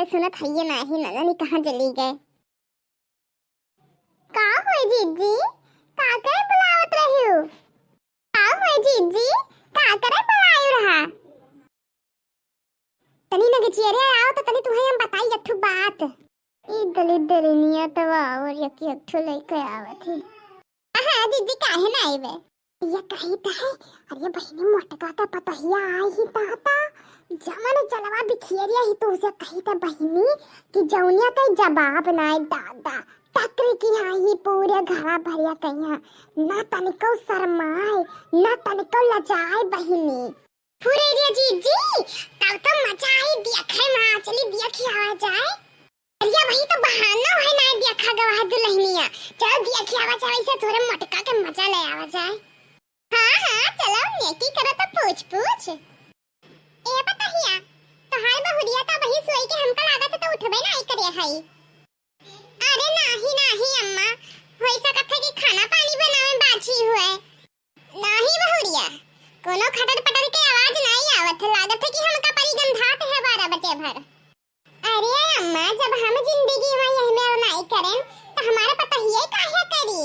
पे सुनत है ना ही, न जाने कहां चली गए। का होय जीजी, का करे बुलावत रही हो? का होय जीजी, का करे बुलायो रहा? तनी लगे चेहरे आओ तो तनी तुम्हें हम बताई अठू बात। ई दलित दरिनिया तवा और यकी अठू लेके आवत थी। हां जीजी काहे ना आईबे? ये कही ता है, अरे बहिनी मोटका का पतहिया आई ही ताता। जमन जलवा बिखेरिया ही तो उसे कही ता बहिनी कि जौनिया का जवाब नाय दादा। टकरी की आई पूरे घरा भरिया कहिया, ना तनिको शर्माए, ना तनिको लजाए बहिनी। पूरे रे जीजी, तब तो मजा आई देखे मां चली देखी आ जाए। अरे वही तो बहाना है ना देखा गवा दुल्हनिया। चल देखी आवा जाए से थोड़ा मटका के मजा ले आवा जाए। हां हां चलो नेकी करो तो पूछ ए बताहिया तो हाल बहुरिया तो वही सोई के हमका लागत तो उठबे ना आई करे हई। अरे नाही अम्मा, होई सकत है कि खाना पानी बनावे बाछी हुए। नाही बहुरिया, कोनो खटर पटर के आवाज नहीं आवत, लागत है कि हमका परी गंधात है 12 बजे भर। अरे अम्मा, जब हम जिंदगी में यही में नहीं करें तो हमारा पता ही है काहे करी।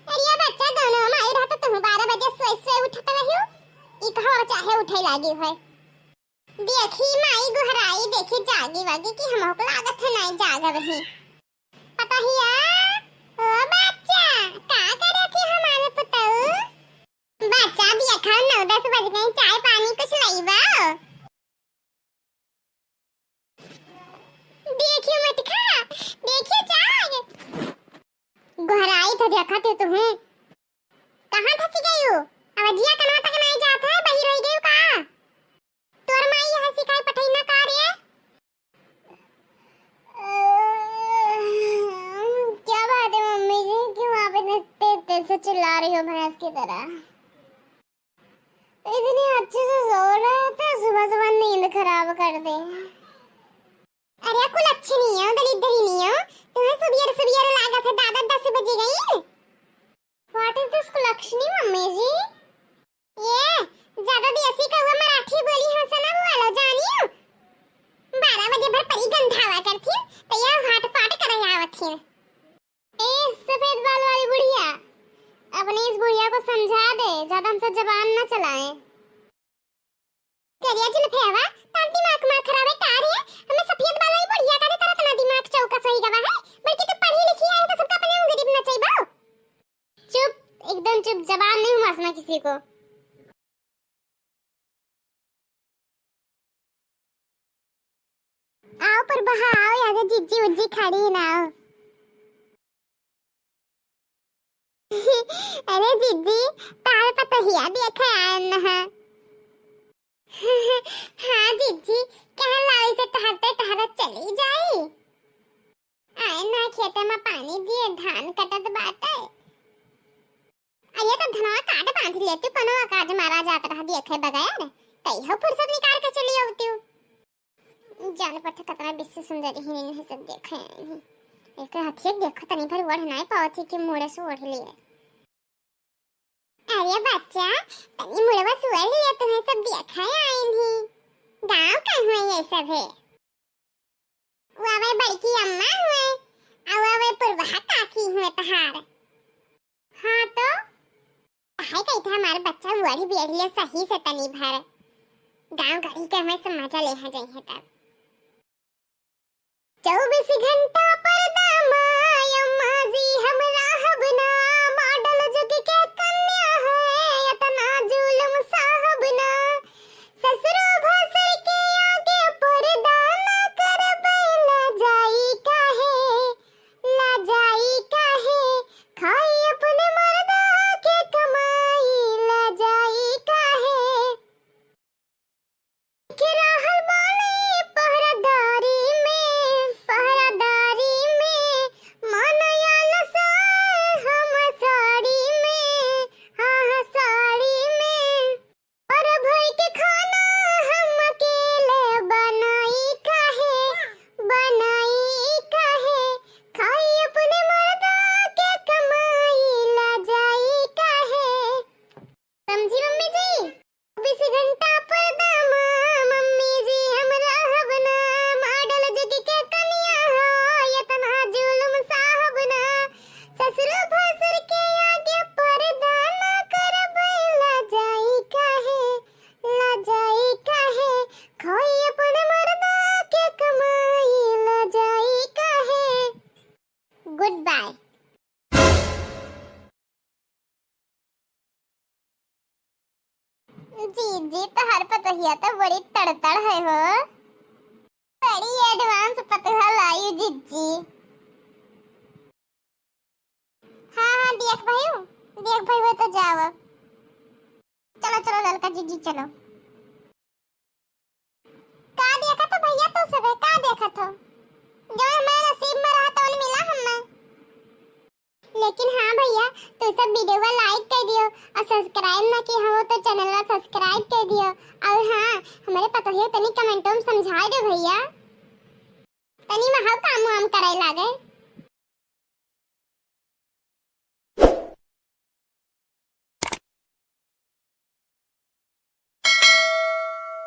अरे बच्चा दोनों में आई रहता तुम 12 बजे सोए उठत रहियो, ई कहां चाहे उठे लागी है। देखी माई गुहराई देखी जागी वागी कि हमको लागत है नहीं जागा रही। पता ही है ओ बच्चा का करे थी हमारे पुतऊ? बच्चा देखा 9-10 बज गए, चाय पानी कुछ लईबा? देखियो मटका, देखियो चाय गुहराई तो देखा तू तुम्हें कहां फंसी गई हो? अवधिया कनवा तक नहीं जाता है, बही रह गई हो का? तोर माई यहां सिखाई पठाई ना का रे? क्या बात है मम्मी जी, क्यों आप इतने तेज से चिल्ला रही हो भैंस की तरह? इतनी अच्छे से सो रहे थे, सुबह नींद खराब कर दे। अरे कुल अच्छी नहीं है, दलित दरी नहीं है, तुम्हें सुबियर लागत है दादा 10 बजे गई। व्हाट इज दिस कुलक्षणी मम्मी जी? ये ज्यादा देसी का हुआ मराठी बोली हंसना हुआ लो जानियो। 12 बजे भर परी गंधावा करथी तो ये हाट पाट करे आवत थी। ए सफेद बाल वाली बुढ़िया, अपनी इस बुढ़िया को समझा दे, ज्यादा हमसे जबान ना चलाए। करिया जी लफेवा तार दिमाग मां खराब है का रे? हमें सफेद बाल वाली बुढ़िया का तरह तना दिमाग चौका सही गवा है, बल्कि तू पढ़ी लिखी है तो सबका अपने गरीब ना चाहिए। चुप, एकदम चुप, जबान नहीं मारना किसी को। आओ पर बाहर आओ, आगे जिज्जी उज्जी खड़ी ना। अरे जिज्जी तार पतहिया देखा आन है। हाँ जिज्जी, क्या लाई से टहरते चली जाई। आए ना खेते में पानी दिए, धान कटत बाटे। अरे तो धनवा काट बांध लेती, कोनो काज मारा जात रहा देखे बगैर, कहियो फुर्सत निकाल के चली आवती। जान पड़ता कतना बिस्से सुंदरी ही नहीं सब देखे नहीं। एक हथिया देखो तनी भर ओढ़ नहीं पावती कि मुड़े से ओढ़ लिए। अरे बच्चा तनी मुड़वा से ओढ़ लिया, तुम्हें सब देखा आई नहीं। गांव का हुए ये सब है? वावे बड़की अम्मा हुए, आवे पुरवा काकी हुए तहार। हाँ तो हाय कही था हमारे बच्चा वड़ी बेड़ ले सही से तनी भर गांव गड़ी के हमें समाचा ले हा जाई है तब। 24 घंटा पर्दा माया माजी हमरा हबना, मॉडल जुग के कन्या है इतना जुल्म साहब ना। ससुर भसुर के आगे पर्दा ना कर बैला जाई काहे खाई अपने मर्दा के कमाई ला जाई काहे। के रहल बानी पहरादारी में पतोहिया तो बड़ी तड़तड़ है हो, बड़ी एडवांस पतोहा लायू जिज्जी। हाँ देख भाई हो तो जाओ। चलो चलो ललका जिज्जी चलो। का देखा था भैया तू सब का देखा था, जो हमारे नसीब में रहा तो मिला हमें। लेकिन हाँ भैया तू सब वीडियो को लाइक कर दियो और सब्सक्राइब ना किया हो तो चैनल को सब्सक्राइब कर दियो। और हाँ हमारे पतोहिया तनी कमेंटों में समझा दो भैया, तनी महल काम वाम करे लागे।